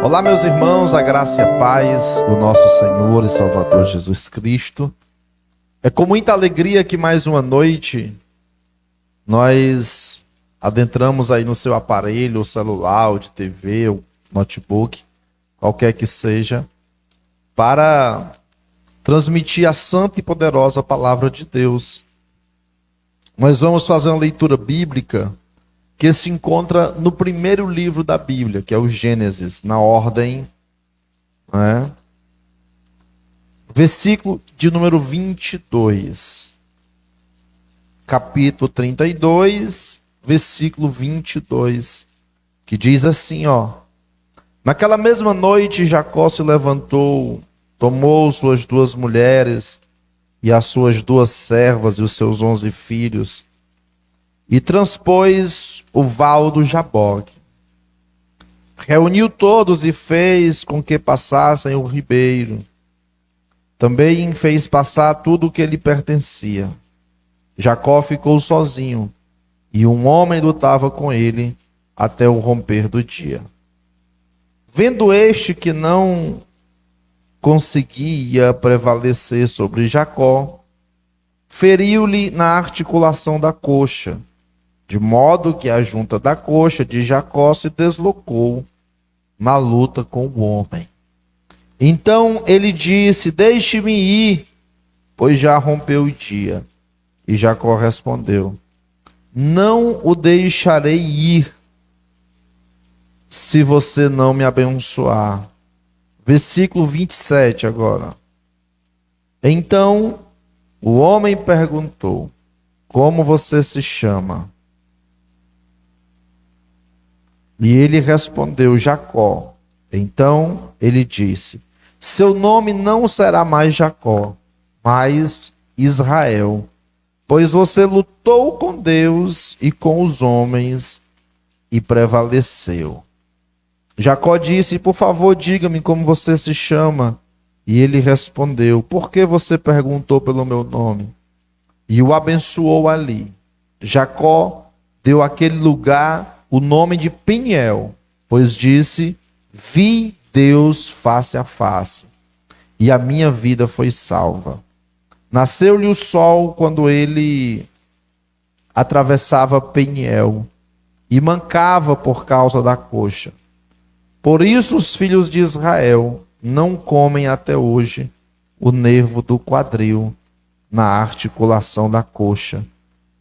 Olá, meus irmãos, a graça e a paz do nosso Senhor e Salvador Jesus Cristo. É com muita alegria que mais uma noite nós adentramos aí no seu aparelho, o celular, o de TV, o notebook, qualquer que seja, para transmitir a santa e poderosa palavra de Deus. Nós vamos fazer uma leitura bíblica que se encontra no primeiro livro da Bíblia, que é o Gênesis, na ordem, né? Versículo de número 22. Capítulo 32, versículo 22, que diz assim, ó: Naquela mesma noite Jacó se levantou, tomou suas 2 mulheres e as suas 2 servas e os seus 11 filhos, e transpôs o val do Jaboque. Reuniu todos e fez com que passassem o ribeiro. Também fez passar tudo o que lhe pertencia. Jacó ficou sozinho, e um homem lutava com ele até o romper do dia. Vendo este que não conseguia prevalecer sobre Jacó, feriu-lhe na articulação da coxa, de modo que a junta da coxa de Jacó se deslocou na luta com o homem. Então ele disse: Deixe-me ir, pois já rompeu o dia. E Jacó respondeu: Não o deixarei ir, se você não me abençoar. Versículo 27 agora. Então o homem perguntou: Como você se chama? E ele respondeu: Jacó. Então ele disse: Seu nome não será mais Jacó, mas Israel, pois você lutou com Deus e com os homens e prevaleceu. Jacó disse: Por favor, diga-me como você se chama. E ele respondeu: Por que você perguntou pelo meu nome? E o abençoou ali. Jacó deu àquele lugar o nome de Peniel, pois disse: Vi Deus face a face, e a minha vida foi salva. Nasceu-lhe o sol quando ele atravessava Peniel, e mancava por causa da coxa. Por isso os filhos de Israel não comem até hoje o nervo do quadril na articulação da coxa,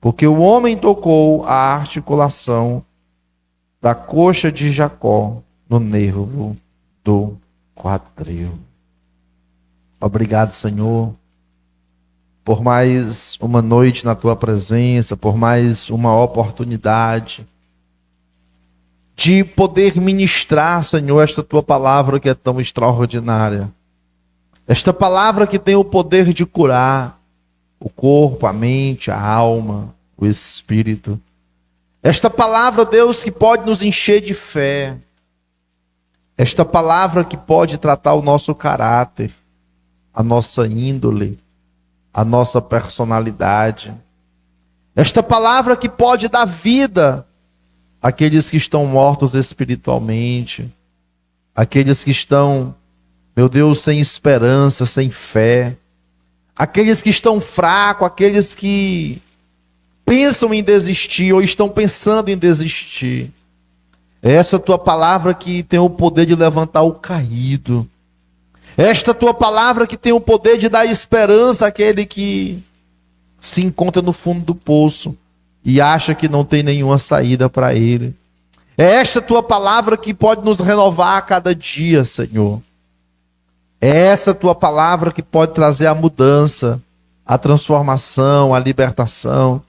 porque o homem tocou a articulação da coxa de Jacó no nervo do quadril. Obrigado, Senhor, por mais uma noite na tua presença, por mais uma oportunidade de poder ministrar, Senhor, esta tua palavra que é tão extraordinária. Esta palavra que tem o poder de curar o corpo, a mente, a alma, o espírito. Esta palavra, Deus, que pode nos encher de fé. Esta palavra que pode tratar o nosso caráter, a nossa índole, a nossa personalidade. Esta palavra que pode dar vida àqueles que estão mortos espiritualmente, aqueles que estão, meu Deus, sem esperança, sem fé, aqueles que estão fracos, aqueles que pensam em desistir ou estão pensando em desistir. É essa tua palavra que tem o poder de levantar o caído. Esta tua palavra que tem o poder de dar esperança àquele que se encontra no fundo do poço e acha que não tem nenhuma saída para ele. É esta tua palavra que pode nos renovar a cada dia, Senhor. É essa tua palavra que pode trazer a mudança, a transformação, a libertação.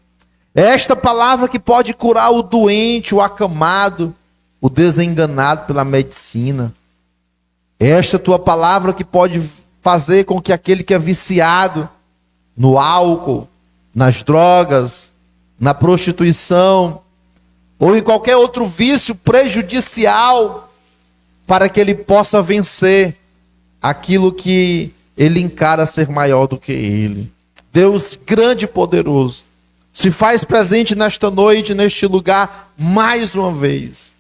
É esta palavra que pode curar o doente, o acamado, o desenganado pela medicina. É esta tua palavra que pode fazer com que aquele que é viciado no álcool, nas drogas, na prostituição, ou em qualquer outro vício prejudicial, para que ele possa vencer aquilo que ele encara ser maior do que ele. Deus grande e poderoso, se faz presente nesta noite, neste lugar, mais uma vez.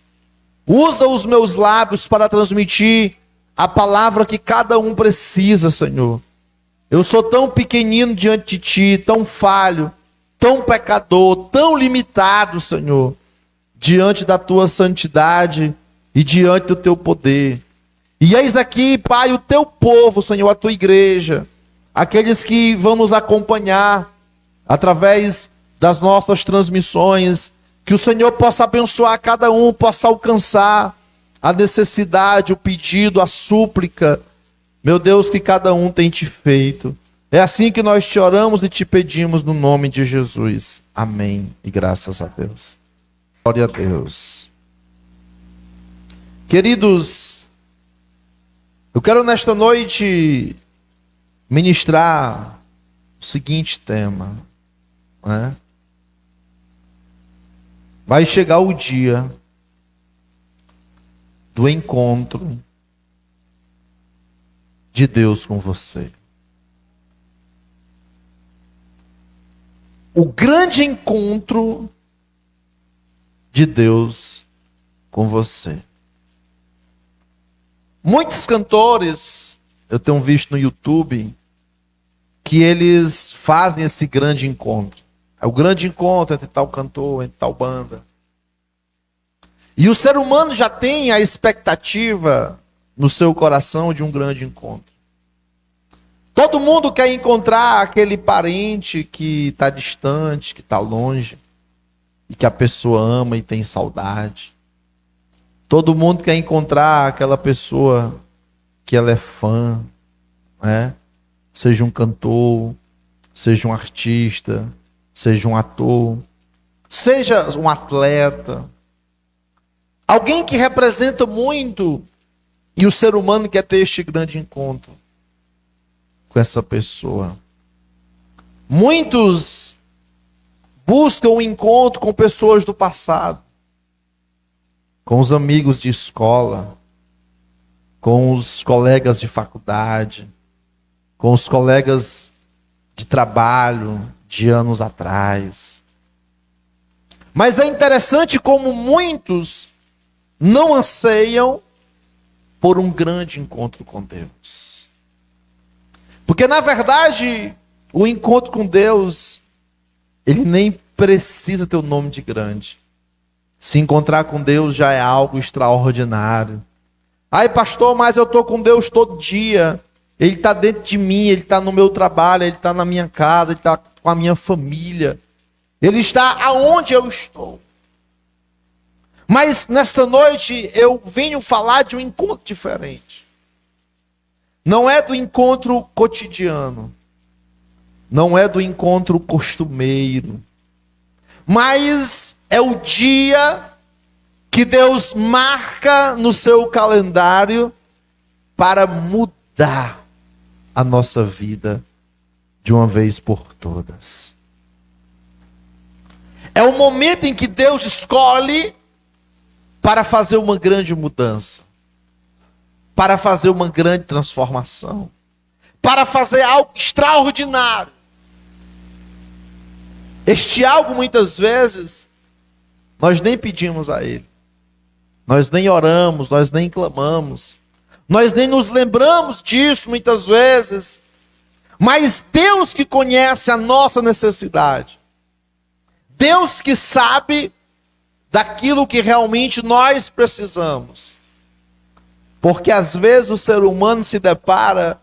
Usa os meus lábios para transmitir a palavra que cada um precisa, Senhor. Eu sou tão pequenino diante de Ti, tão falho, tão pecador, tão limitado, Senhor, diante da Tua santidade e diante do Teu poder. E eis aqui, Pai, o Teu povo, Senhor, a Tua igreja, aqueles que vão nos acompanhar através das nossas transmissões, que o Senhor possa abençoar cada um, possa alcançar a necessidade, o pedido, a súplica, meu Deus, que cada um tem te feito. É assim que nós te oramos e te pedimos no nome de Jesus. Amém. E graças a Deus. Glória a Deus. Queridos, eu quero nesta noite ministrar o seguinte tema, né? Vai chegar o dia do encontro de Deus com você. O grande encontro de Deus com você. Muitos cantores, eu tenho visto no YouTube, que eles fazem esse grande encontro. É o grande encontro entre tal cantor, entre tal banda. E o ser humano já tem a expectativa no seu coração de um grande encontro. Todo mundo quer encontrar aquele parente que está distante, que está longe, e que a pessoa ama e tem saudade. Todo mundo quer encontrar aquela pessoa que ela é fã, né? Seja um cantor, seja um artista, seja um ator, seja um atleta, alguém que representa muito, e o ser humano quer ter este grande encontro com essa pessoa. Muitos buscam um encontro com pessoas do passado, com os amigos de escola, com os colegas de faculdade, com os colegas de trabalho de anos atrás. Mas é interessante como muitos não anseiam por um grande encontro com Deus. Porque, na verdade, o encontro com Deus, ele nem precisa ter o nome de grande. Se encontrar com Deus já é algo extraordinário. Ai, pastor, mas eu estou com Deus todo dia. Ele está dentro de mim, Ele está no meu trabalho, Ele está na minha casa, Ele está com a minha família. Ele está aonde eu estou. Mas nesta noite eu venho falar de um encontro diferente. Não é do encontro cotidiano. Não é do encontro costumeiro. Mas é o dia que Deus marca no seu calendário para mudar a nossa vida de uma vez por todas. É o momento em que Deus escolhe para fazer uma grande mudança, para fazer uma grande transformação, para fazer algo extraordinário. Este algo, muitas vezes, nós nem pedimos a Ele. Nós nem oramos, nós nem clamamos. Nós nem nos lembramos disso, muitas vezes. Mas Deus que conhece a nossa necessidade. Deus que sabe daquilo que realmente nós precisamos. Porque às vezes o ser humano se depara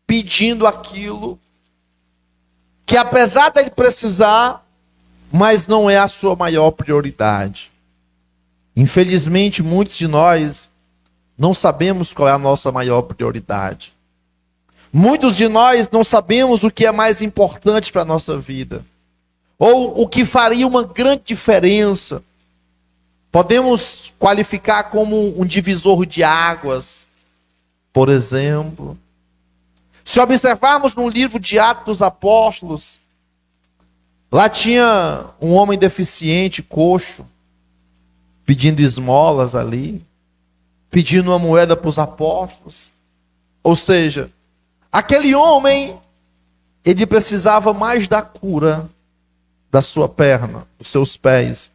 pedindo aquilo que, apesar dele precisar, mas não é a sua maior prioridade. Infelizmente, muitos de nós não sabemos qual é a nossa maior prioridade. Muitos de nós não sabemos o que é mais importante para a nossa vida, ou o que faria uma grande diferença. Podemos qualificar como um divisor de águas, por exemplo. Se observarmos no livro de Atos dos Apóstolos, lá tinha um homem deficiente, coxo, pedindo esmolas ali, pedindo uma moeda para os apóstolos. Ou seja, aquele homem, ele precisava mais da cura da sua perna, dos seus pés,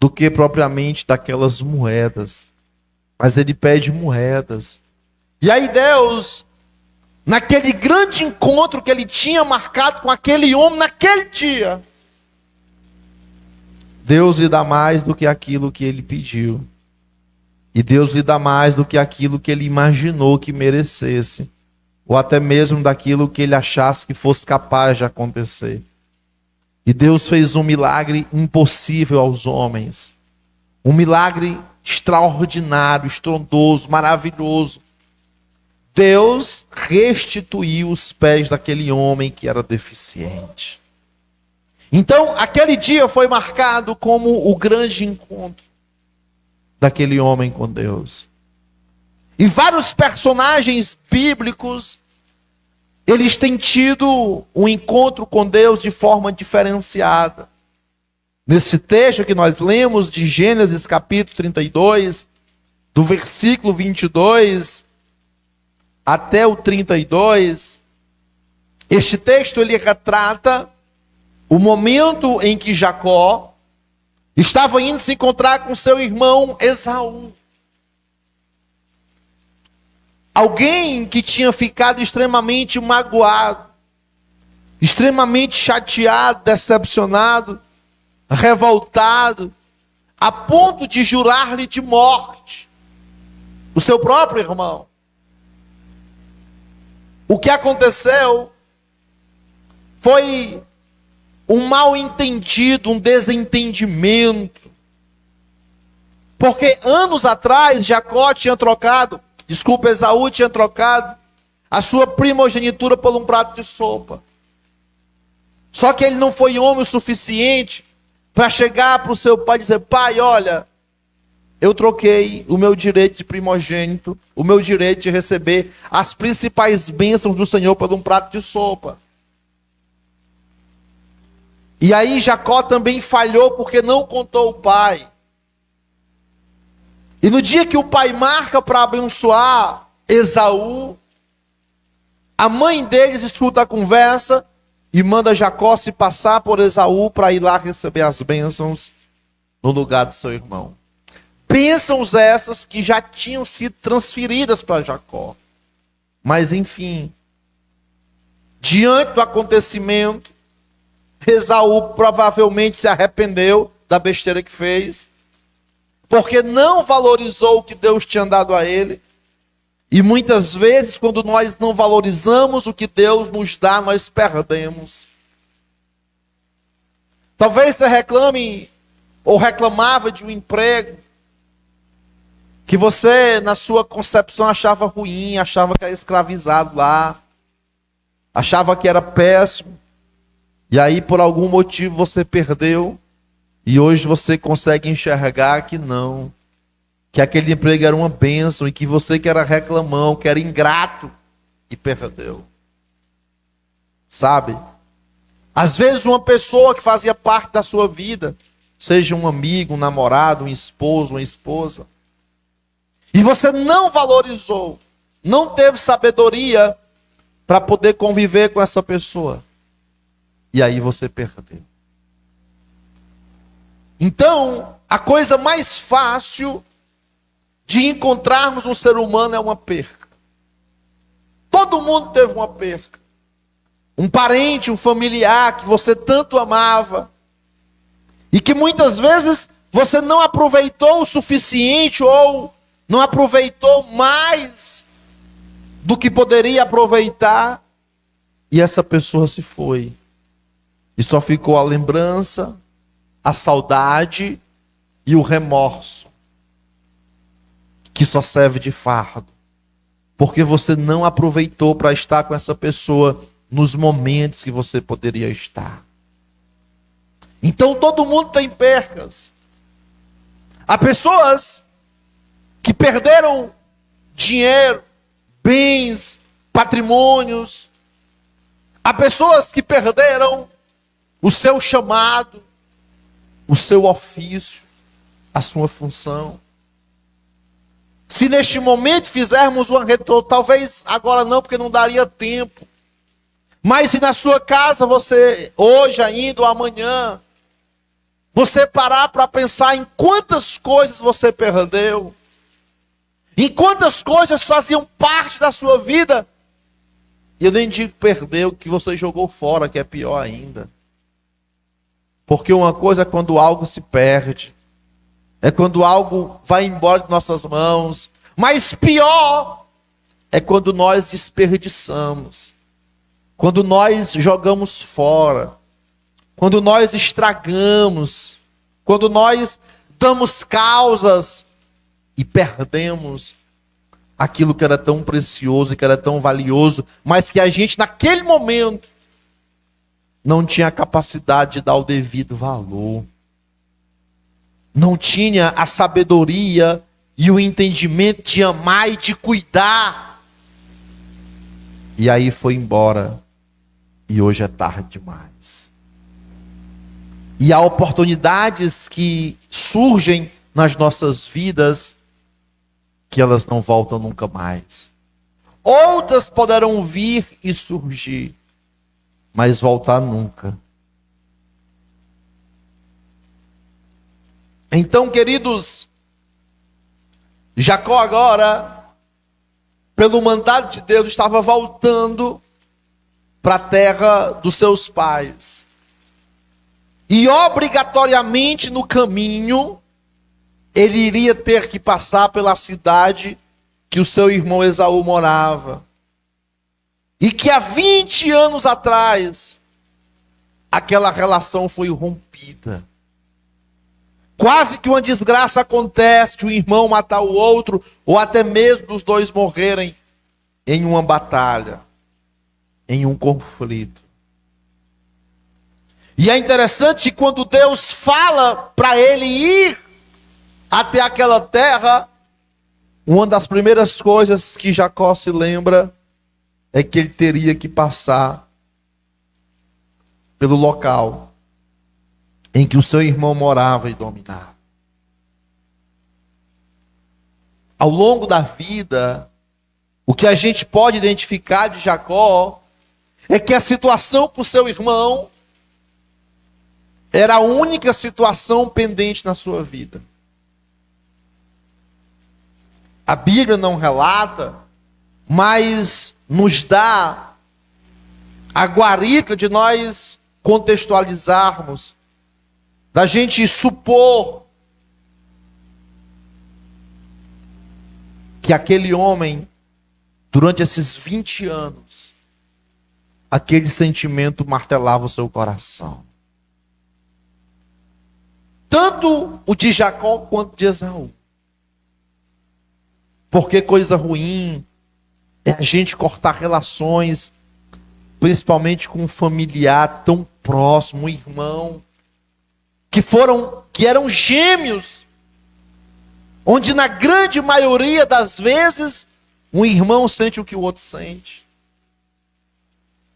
do que propriamente daquelas moedas. Mas ele pede moedas. E aí Deus, naquele grande encontro que ele tinha marcado com aquele homem naquele dia, Deus lhe dá mais do que aquilo que ele pediu. E Deus lhe dá mais do que aquilo que ele imaginou que merecesse. Ou até mesmo daquilo que ele achasse que fosse capaz de acontecer. E Deus fez um milagre impossível aos homens. Um milagre extraordinário, estrondoso, maravilhoso. Deus restituiu os pés daquele homem que era deficiente. Então, aquele dia foi marcado como o grande encontro daquele homem com Deus. E vários personagens bíblicos, eles têm tido um encontro com Deus de forma diferenciada. Nesse texto que nós lemos de Gênesis capítulo 32, do versículo 22 até o 32, este texto ele retrata o momento em que Jacó estava indo se encontrar com seu irmão Esaú. Alguém que tinha ficado extremamente magoado, extremamente chateado, decepcionado, revoltado, a ponto de jurar-lhe de morte, o seu próprio irmão. O que aconteceu foi um mal-entendido, um desentendimento. Porque anos atrás, Esaú tinha trocado a sua primogenitura por um prato de sopa. Só que ele não foi homem o suficiente para chegar para o seu pai e dizer: pai, olha, eu troquei o meu direito de primogênito, o meu direito de receber as principais bênçãos do Senhor por um prato de sopa. E aí Jacó também falhou porque não contou o pai. E no dia que o pai marca para abençoar Esaú, a mãe deles escuta a conversa e manda Jacó se passar por Esaú para ir lá receber as bênçãos no lugar do seu irmão. Bênçãos essas que já tinham sido transferidas para Jacó. Mas enfim, diante do acontecimento, Esaú provavelmente se arrependeu da besteira que fez, porque não valorizou o que Deus tinha dado a ele. E muitas vezes, quando nós não valorizamos o que Deus nos dá, nós perdemos. Talvez você reclame ou reclamava de um emprego que você, na sua concepção, achava ruim, achava que era escravizado lá, achava que era péssimo. E aí, por algum motivo, você perdeu. E hoje você consegue enxergar que não. Que aquele emprego era uma bênção. E que você que era reclamão, que era ingrato, e perdeu. Sabe? Às vezes uma pessoa que fazia parte da sua vida, seja um amigo, um namorado, um esposo, uma esposa, e você não valorizou, não teve sabedoria para poder conviver com essa pessoa. E aí você perdeu. Então, a coisa mais fácil de encontrarmos um ser humano é uma perca. Todo mundo teve uma perca. Um parente, um familiar que você tanto amava. E que muitas vezes você não aproveitou o suficiente ou não aproveitou mais do que poderia aproveitar. E essa pessoa se foi. E só ficou a lembrança, a saudade e o remorso, que só serve de fardo, porque você não aproveitou para estar com essa pessoa nos momentos que você poderia estar. Então todo mundo tem percas. Há pessoas que perderam dinheiro, bens, patrimônios. Há pessoas que perderam o seu chamado, o seu ofício, a sua função. Se neste momento fizermos uma talvez agora não, porque não daria tempo. Mas se na sua casa você, hoje ainda ou amanhã, você parar para pensar em quantas coisas você perdeu, em quantas coisas faziam parte da sua vida. E eu nem digo perdeu, que você jogou fora, que é pior ainda. Porque uma coisa é quando algo se perde, é quando algo vai embora de nossas mãos, mas pior é quando nós desperdiçamos, quando nós jogamos fora, quando nós estragamos, quando nós damos causas e perdemos aquilo que era tão precioso, que era tão valioso, mas que a gente naquele momento não tinha a capacidade de dar o devido valor. Não tinha a sabedoria e o entendimento de amar e de cuidar. E aí foi embora. E hoje é tarde demais. E há oportunidades que surgem nas nossas vidas que elas não voltam nunca mais. Outras poderão vir e surgir, mas voltar nunca. Então, queridos, Jacó agora, pelo mandato de Deus, estava voltando para a terra dos seus pais. E obrigatoriamente no caminho, ele iria ter que passar pela cidade que o seu irmão Esaú morava. E que há 20 anos atrás, aquela relação foi rompida. Quase que uma desgraça acontece, de um irmão matar o outro, ou até mesmo os dois morrerem em uma batalha, em um conflito. E é interessante quando Deus fala para ele ir até aquela terra, uma das primeiras coisas que Jacó se lembra é que ele teria que passar pelo local em que o seu irmão morava e dominava. Ao longo da vida, o que a gente pode identificar de Jacó é que a situação com o seu irmão era a única situação pendente na sua vida. A Bíblia não relata, mas nos dá a guarita de nós contextualizarmos, da gente supor que aquele homem, durante esses 20 anos, aquele sentimento martelava o seu coração. Tanto o de Jacó quanto de Esaú. Porque coisa ruim é a gente cortar relações, principalmente com um familiar tão próximo, um irmão, que eram gêmeos, onde na grande maioria das vezes, um irmão sente o que o outro sente.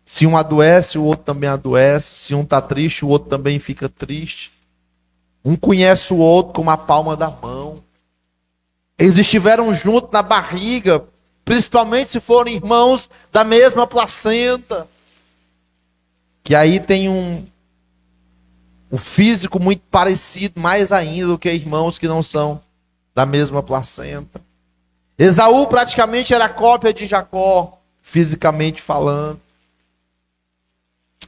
Se um adoece, o outro também adoece. Se um está triste, o outro também fica triste. Um conhece o outro como a palma da mão. Eles estiveram juntos na barriga, principalmente se forem irmãos da mesma placenta. Que aí tem um físico muito parecido, mais ainda do que irmãos que não são da mesma placenta. Esaú praticamente era cópia de Jacó, fisicamente falando.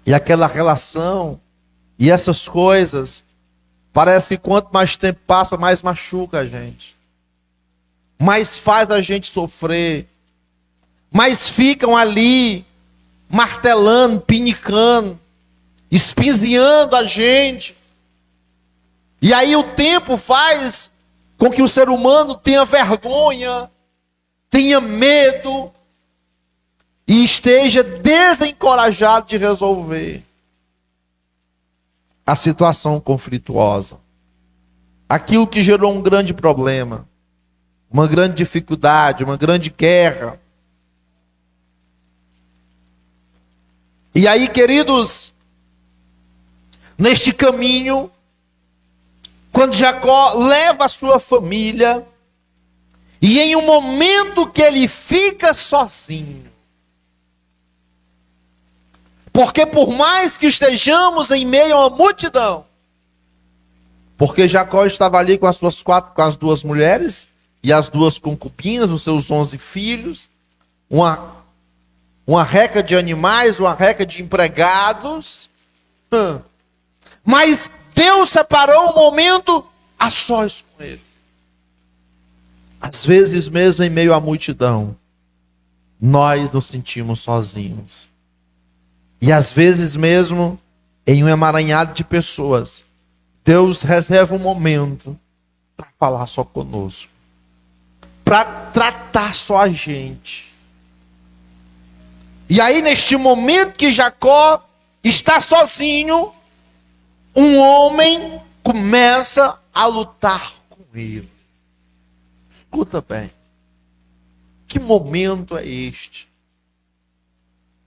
E aquela relação, e essas coisas, parece que quanto mais tempo passa, mais machuca a gente. Mais faz a gente sofrer. Mais ficam ali, martelando, pinicando, espinzeando a gente. E aí o tempo faz com que o ser humano tenha vergonha, tenha medo e esteja desencorajado de resolver a situação conflituosa. Aquilo que gerou um grande problema, uma grande dificuldade, uma grande guerra. E aí, queridos, neste caminho, quando Jacó leva a sua família, e em um momento que ele fica sozinho, porque por mais que estejamos em meio a uma multidão, Porque Jacó estava ali com com as duas mulheres e as duas concubinas, os seus 11 filhos, uma reca de animais, uma reca de empregados. Mas Deus separou um momento a sós com ele. Às vezes mesmo em meio à multidão, nós nos sentimos sozinhos. E às vezes mesmo em um emaranhado de pessoas, Deus reserva um momento para falar só conosco, para tratar só a gente. E aí neste momento que Jacó está sozinho, um homem começa a lutar com ele. Escuta bem. Que momento é este?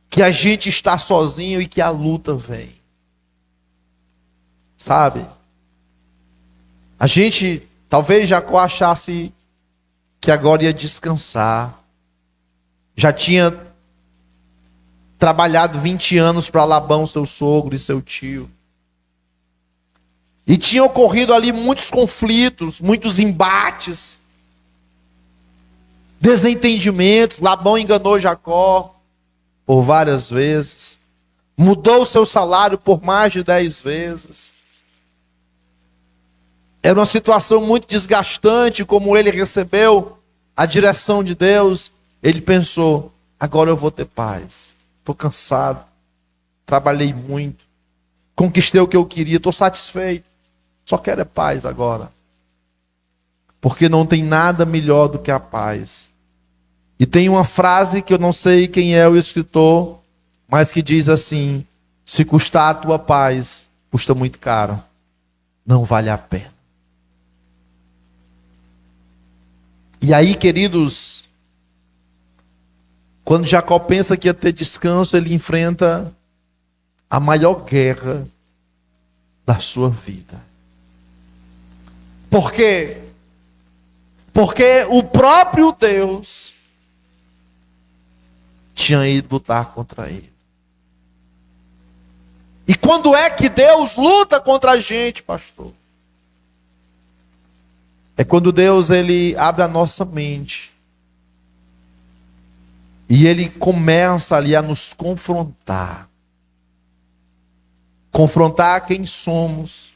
Que a gente está sozinho e que a luta vem. Sabe? A gente, talvez Jacó achasse que agora ia descansar. Já tinha trabalhado 20 anos para Labão, seu sogro e seu tio. E tinham ocorrido ali muitos conflitos, muitos embates, desentendimentos. Labão enganou Jacó por várias vezes. Mudou o seu salário por mais de 10 vezes. Era uma situação muito desgastante, como ele recebeu a direção de Deus. Ele pensou, agora eu vou ter paz. Estou cansado, trabalhei muito, conquistei o que eu queria, estou satisfeito. Só quero é paz agora. Porque não tem nada melhor do que a paz. E tem uma frase que eu não sei quem é o escritor, mas que diz assim: se custar a tua paz, custa muito caro, não vale a pena. E aí, queridos, quando Jacó pensa que ia ter descanso, ele enfrenta a maior guerra da sua vida. Por quê? Porque o próprio Deus tinha ido lutar contra ele. E quando é que Deus luta contra a gente, pastor? É quando Deus ele abre a nossa mente. E ele começa ali a nos confrontar. Confrontar quem somos.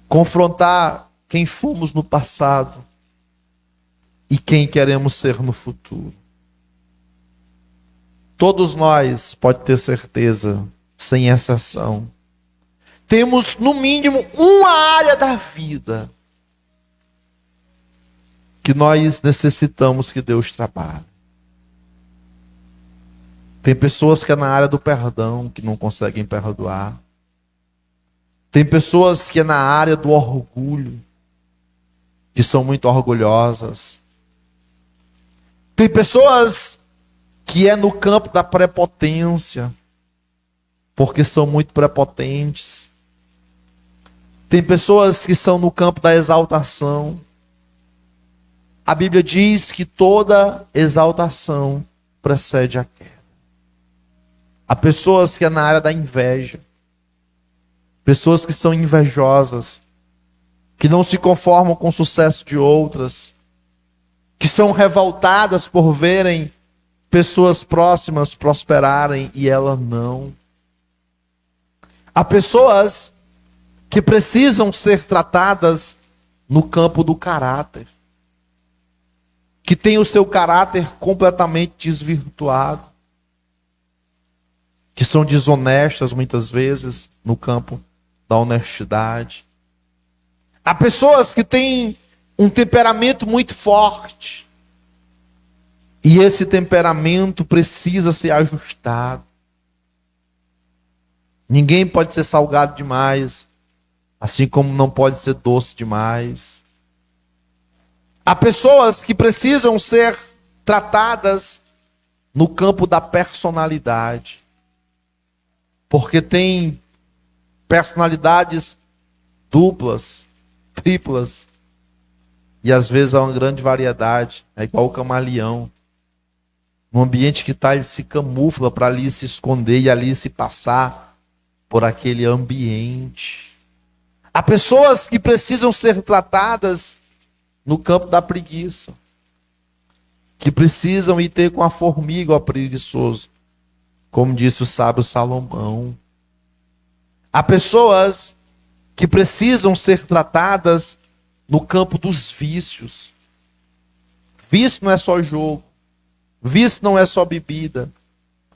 Confrontar quem fomos no passado. E quem queremos ser no futuro. Todos nós, pode ter certeza, sem exceção, temos no mínimo uma área da vida que nós necessitamos que Deus trabalhe. Tem pessoas que é na área do perdão, que não conseguem perdoar. Tem pessoas que é na área do orgulho, que são muito orgulhosas. Tem pessoas que é no campo da prepotência, porque são muito prepotentes. Tem pessoas que são no campo da exaltação. A Bíblia diz que toda exaltação precede a queda. Há pessoas que é na área da inveja. Pessoas que são invejosas, que não se conformam com o sucesso de outras, que são revoltadas por verem pessoas próximas prosperarem e ela não. Há pessoas que precisam ser tratadas no campo do caráter, que têm o seu caráter completamente desvirtuado, que são desonestas muitas vezes no campo da honestidade. Há pessoas que têm um temperamento muito forte, e esse temperamento precisa ser ajustado. Ninguém pode ser salgado demais, assim como não pode ser doce demais. Há pessoas que precisam ser tratadas no campo da personalidade, porque tem personalidades duplas, triplas, e às vezes há uma grande variedade. É igual o camaleão. No ambiente que está, ele se camufla para ali se esconder e ali se passar por aquele ambiente. Há pessoas que precisam ser tratadas no campo da preguiça, que precisam ir ter com a formiga, ó preguiçoso, como disse o sábio Salomão. Há pessoas que precisam ser tratadas no campo dos vícios. Vício não é só jogo, vício não é só bebida,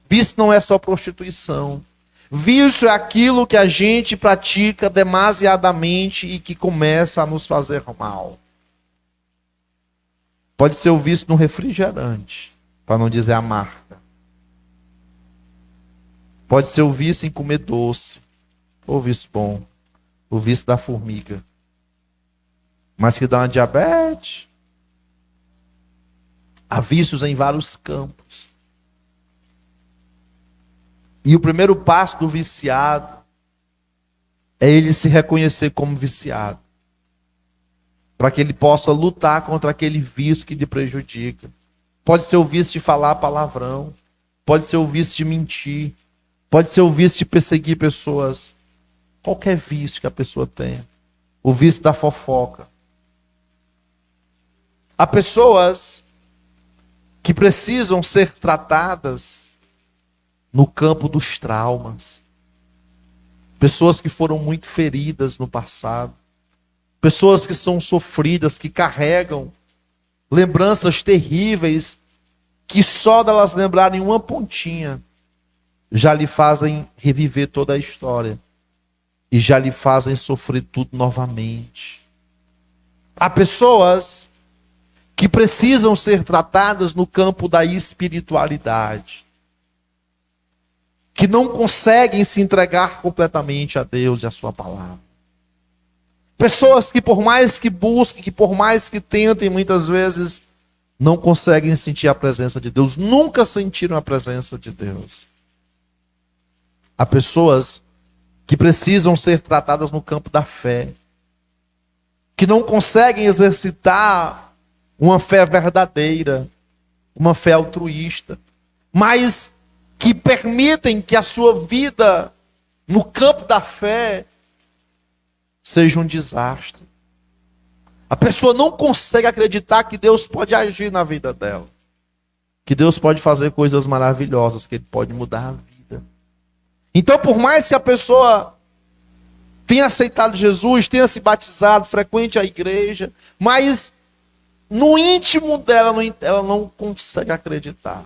vício não é só prostituição. Vício é aquilo que a gente pratica demasiadamente e que começa a nos fazer mal. Pode ser o vício no refrigerante, para não dizer a marca. Pode ser o vício em comer doce, ou vício bom, o vício da formiga. Mas que dá uma diabetes. Há vícios em vários campos. E o primeiro passo do viciado é ele se reconhecer como viciado, para que ele possa lutar contra aquele vício que lhe prejudica. Pode ser o vício de falar palavrão, pode ser o vício de mentir, pode ser o vício de perseguir pessoas. Qualquer vício que a pessoa tenha. O vício da fofoca. Há pessoas que precisam ser tratadas no campo dos traumas. Pessoas que foram muito feridas no passado. Pessoas que são sofridas, que carregam lembranças terríveis, que só delas lembrarem uma pontinha, já lhe fazem reviver toda a história. E já lhe fazem sofrer tudo novamente. Há pessoas que precisam ser tratadas no campo da espiritualidade, que não conseguem se entregar completamente a Deus e a sua palavra. Pessoas que por mais que busquem, que por mais que tentem, muitas vezes não conseguem sentir a presença de Deus, nunca sentiram a presença de Deus. Há pessoas que precisam ser tratadas no campo da fé, que não conseguem exercitar uma fé verdadeira, uma fé altruísta, mas que permitem que a sua vida no campo da fé seja um desastre. A pessoa não consegue acreditar que Deus pode agir na vida dela, que Deus pode fazer coisas maravilhosas, que Ele pode mudar a vida. Então, por mais que a pessoa tenha aceitado Jesus, tenha se batizado, frequente a igreja, mas no íntimo dela, ela não consegue acreditar.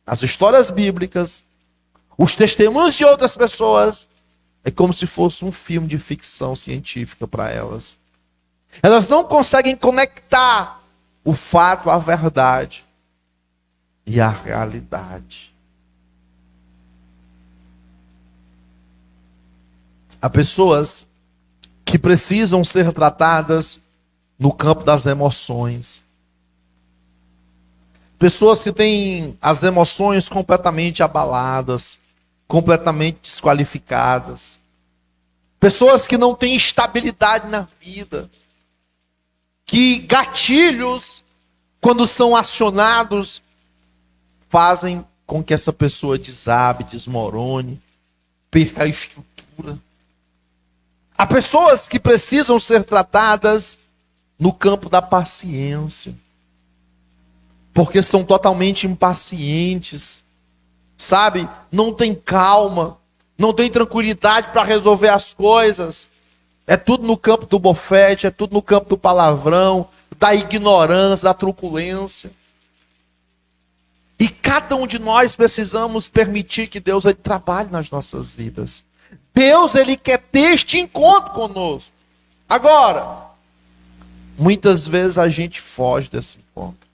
As histórias bíblicas, os testemunhos de outras pessoas, é como se fosse um filme de ficção científica para elas. Elas não conseguem conectar o fato à verdade e à realidade. Há pessoas que precisam ser tratadas no campo das emoções. Pessoas que têm as emoções completamente abaladas, completamente desqualificadas. Pessoas que não têm estabilidade na vida. Que gatilhos, quando são acionados, fazem com que essa pessoa desabe, desmorone, perca a estrutura. Há pessoas que precisam ser tratadas no campo da paciência, porque são totalmente impacientes, sabe? Não tem calma, não tem tranquilidade para resolver as coisas. É tudo no campo do bofete, é tudo no campo do palavrão, da ignorância, da truculência. E cada um de nós precisamos permitir que Deus ele trabalhe nas nossas vidas. Deus ele quer ter este encontro conosco. Agora, muitas vezes a gente foge desse encontro.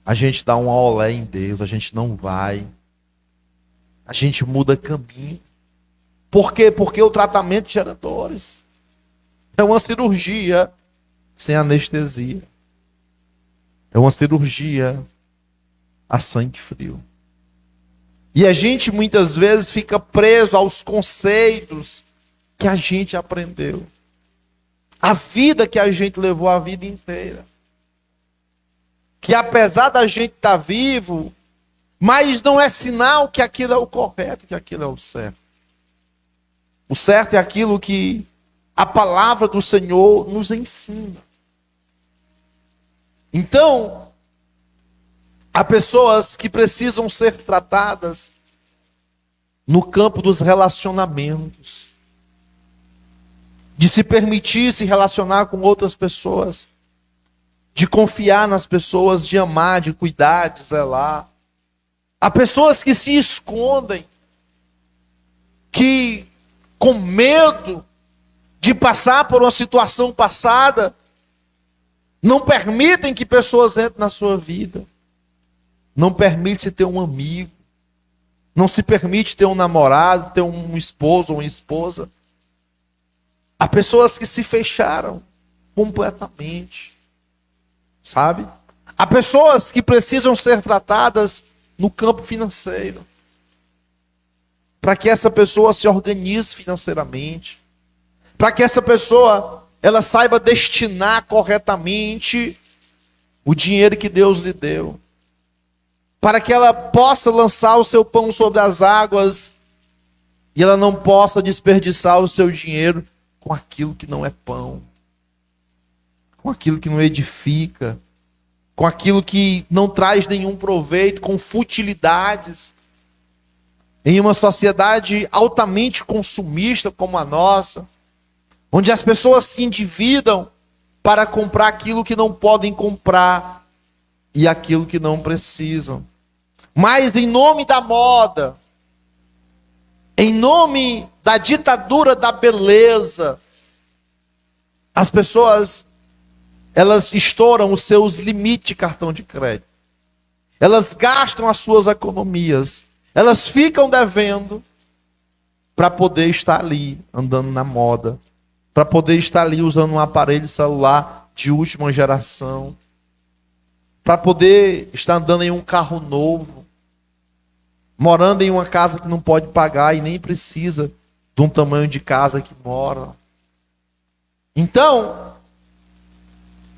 A gente dá um olé em Deus, a gente não vai. A gente muda caminho. Por quê? Porque o tratamento gera dores. É uma cirurgia sem anestesia. É uma cirurgia a sangue frio. E a gente muitas vezes fica preso aos conceitos que a gente aprendeu. A vida que a gente levou a vida inteira. Que apesar da gente estar vivo, mas não é sinal que aquilo é o correto, que aquilo é o certo. O certo é aquilo que a palavra do Senhor nos ensina. Então, há pessoas que precisam ser tratadas no campo dos relacionamentos, de se permitir se relacionar com outras pessoas, de confiar nas pessoas, de amar, de cuidar, de zelar. Há pessoas que se escondem, que com medo de passar por uma situação passada, não permitem que pessoas entrem na sua vida. Não permite ter um amigo. Não se permite ter um namorado, ter um esposo ou uma esposa. Há pessoas que se fecharam completamente. Sabe? Há pessoas que precisam ser tratadas no campo financeiro. Para que essa pessoa se organize financeiramente. Para que essa pessoa ela saiba destinar corretamente o dinheiro que Deus lhe deu. Para que ela possa lançar o seu pão sobre as águas e ela não possa desperdiçar o seu dinheiro com aquilo que não é pão, com aquilo que não edifica, com aquilo que não traz nenhum proveito, com futilidades. Em uma sociedade altamente consumista como a nossa, onde as pessoas se endividam para comprar aquilo que não podem comprar e aquilo que não precisam. Mas em nome da moda, em nome da ditadura da beleza, as pessoas, elas estouram os seus limites de cartão de crédito. Elas gastam as suas economias. Elas ficam devendo para poder estar ali, andando na moda. Para poder estar ali usando um aparelho celular de última geração. Para poder estar andando em um carro novo. Morando em uma casa que não pode pagar e nem precisa de um tamanho de casa que mora. Então,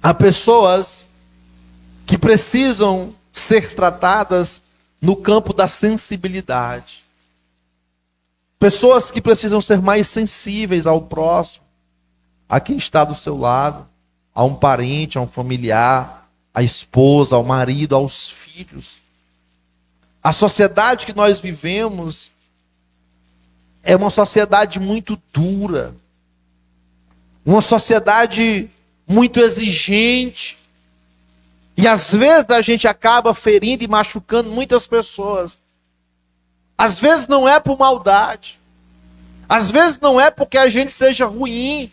há pessoas que precisam ser tratadas no campo da sensibilidade. Pessoas que precisam ser mais sensíveis ao próximo, a quem está do seu lado, a um parente, a um familiar, à esposa, ao marido, aos filhos. A sociedade que nós vivemos é uma sociedade muito dura, uma sociedade muito exigente, e às vezes a gente acaba ferindo e machucando muitas pessoas. Às vezes não é por maldade, às vezes não é porque a gente seja ruim,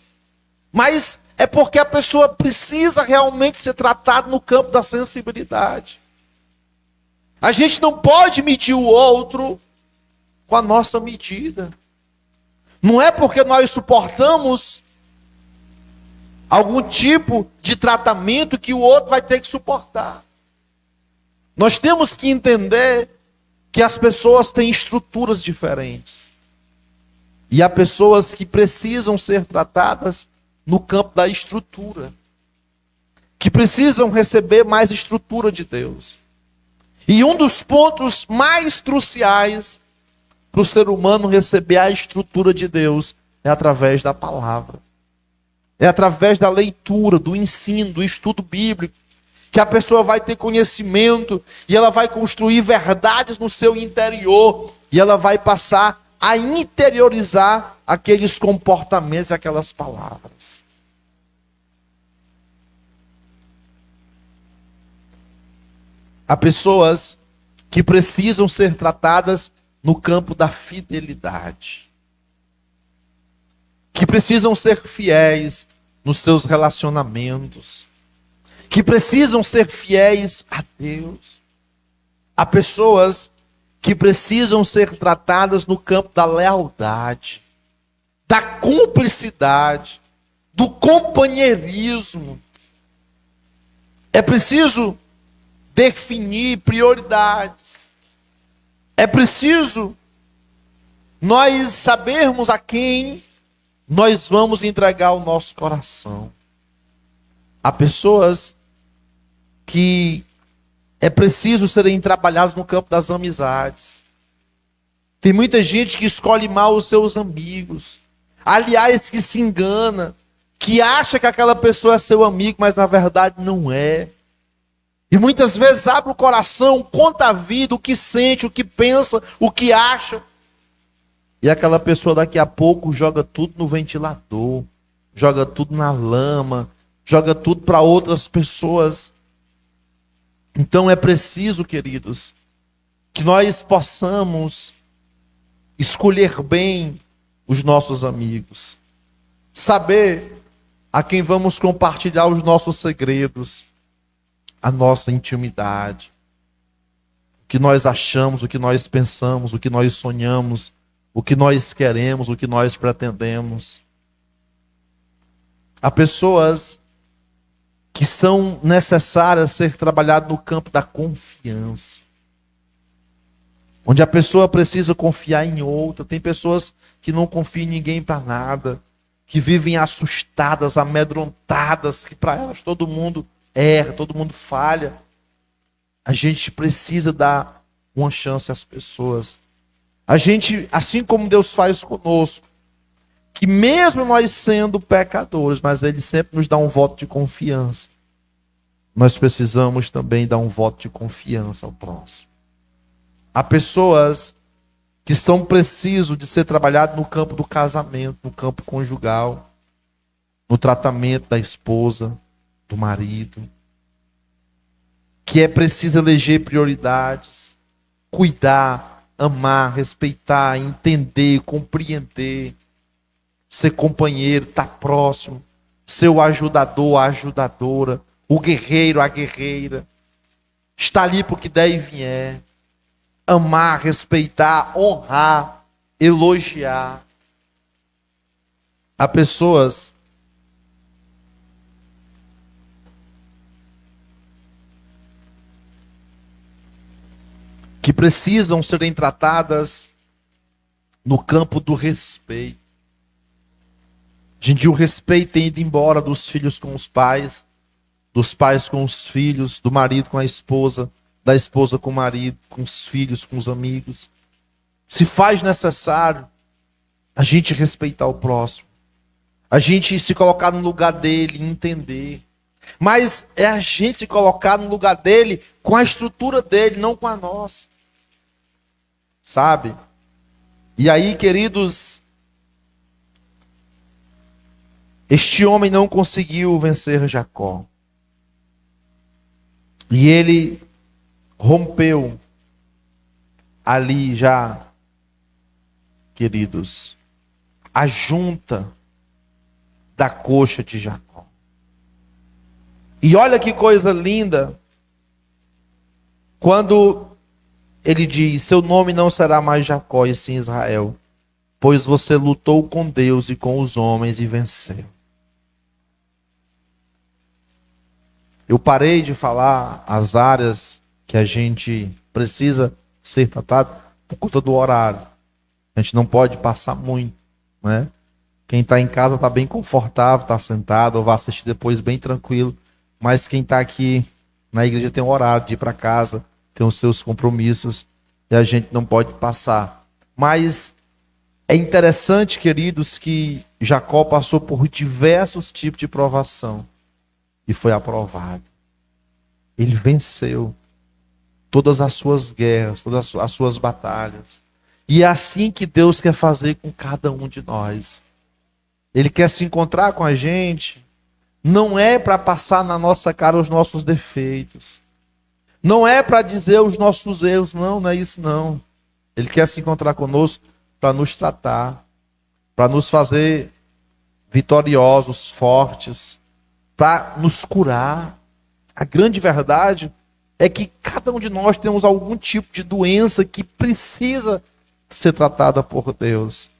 mas é porque a pessoa precisa realmente ser tratada no campo da sensibilidade. A gente não pode medir o outro com a nossa medida. Não é porque nós suportamos algum tipo de tratamento que o outro vai ter que suportar. Nós temos que entender que as pessoas têm estruturas diferentes. E há pessoas que precisam ser tratadas no campo da estrutura. Que precisam receber mais estrutura de Deus. E um dos pontos mais cruciais para o ser humano receber a estrutura de Deus é através da palavra. É através da leitura, do ensino, do estudo bíblico, que a pessoa vai ter conhecimento e ela vai construir verdades no seu interior e ela vai passar a interiorizar aqueles comportamentos e aquelas palavras. Há pessoas que precisam ser tratadas no campo da fidelidade. Que precisam ser fiéis nos seus relacionamentos. Que precisam ser fiéis a Deus. Há pessoas que precisam ser tratadas no campo da lealdade, da cumplicidade, do companheirismo. É preciso definir prioridades. É preciso nós sabermos a quem nós vamos entregar o nosso coração. Há pessoas que é preciso serem trabalhadas no campo das amizades. Tem muita gente que escolhe mal os seus amigos. Aliás, que se engana, que acha que aquela pessoa é seu amigo, mas na verdade não é. E muitas vezes abre o coração, conta a vida, o que sente, o que pensa, o que acha. E aquela pessoa daqui a pouco joga tudo no ventilador, joga tudo na lama, joga tudo para outras pessoas. Então é preciso, queridos, que nós possamos escolher bem os nossos amigos, saber a quem vamos compartilhar os nossos segredos, a nossa intimidade, o que nós achamos, o que nós pensamos, o que nós sonhamos, o que nós queremos, o que nós pretendemos. Há pessoas que são necessárias ser trabalhadas no campo da confiança, onde a pessoa precisa confiar em outra. Tem pessoas que não confiam em ninguém para nada, que vivem assustadas, amedrontadas, que para elas todo mundo erra, todo mundo falha. A gente precisa dar uma chance às pessoas. A gente, assim como Deus faz conosco, que mesmo nós sendo pecadores, mas Ele sempre nos dá um voto de confiança. Nós precisamos também dar um voto de confiança ao próximo. Há pessoas que são precisas de ser trabalhadas no campo do casamento, no campo conjugal, no tratamento da esposa, do marido, que é preciso eleger prioridades, cuidar, amar, respeitar, entender, compreender, ser companheiro, estar próximo, ser o ajudador, a ajudadora, o guerreiro, a guerreira, estar ali porque der e vier, amar, respeitar, honrar, elogiar. Há pessoas que precisam serem tratadas no campo do respeito. Hoje em dia o respeito tem ido embora dos filhos com os pais, dos pais com os filhos, do marido com a esposa, da esposa com o marido, com os filhos, com os amigos. Se faz necessário a gente respeitar o próximo, a gente se colocar no lugar dele, entender. Mas é a gente se colocar no lugar dele com a estrutura dele, não com a nossa. Sabe? E aí, queridos, este homem não conseguiu vencer Jacó. E ele rompeu ali já, queridos, a junta da coxa de Jacó. E olha que coisa linda, quando ele diz: seu nome não será mais Jacó, e sim Israel, pois você lutou com Deus e com os homens e venceu. Eu parei de falar as áreas que a gente precisa ser tratado por conta do horário. A gente não pode passar muito, né? Quem está em casa está bem confortável, está sentado, ou vai assistir depois bem tranquilo. Mas quem está aqui na igreja tem um horário de ir para casa, tem os seus compromissos, e a gente não pode passar. Mas é interessante, queridos, que Jacó passou por diversos tipos de provação e foi aprovado. Ele venceu todas as suas guerras, todas as suas batalhas. E é assim que Deus quer fazer com cada um de nós. Ele quer se encontrar com a gente, não é para passar na nossa cara os nossos defeitos, não é para dizer os nossos erros, não é isso não. Ele quer se encontrar conosco para nos tratar, para nos fazer vitoriosos, fortes, para nos curar. A grande verdade é que cada um de nós temos algum tipo de doença que precisa ser tratada por Deus.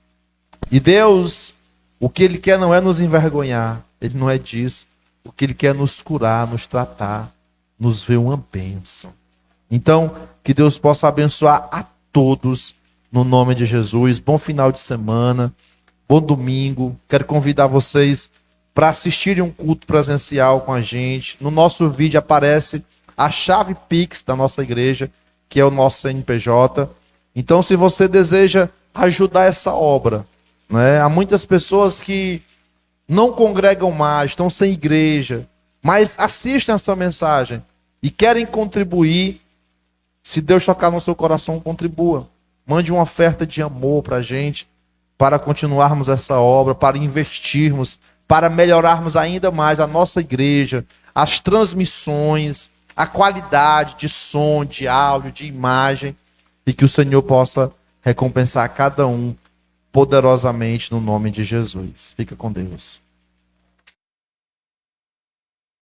E Deus, o que Ele quer não é nos envergonhar, Ele não é disso. O que Ele quer é nos curar, nos tratar, nos ver uma bênção. Então, que Deus possa abençoar a todos, no nome de Jesus. Bom final de semana, bom domingo. Quero convidar vocês para assistirem um culto presencial com a gente. No nosso vídeo aparece a chave Pix da nossa igreja, que é o nosso CNPJ. Então, se você deseja ajudar essa obra, né? Há muitas pessoas que não congregam mais, estão sem igreja, mas assistem essa mensagem e querem contribuir. Se Deus tocar no seu coração, contribua. Mande uma oferta de amor para a gente, para continuarmos essa obra, para investirmos, para melhorarmos ainda mais a nossa igreja, as transmissões, a qualidade de som, de áudio, de imagem, e que o Senhor possa recompensar cada um poderosamente no nome de Jesus. Fica com Deus.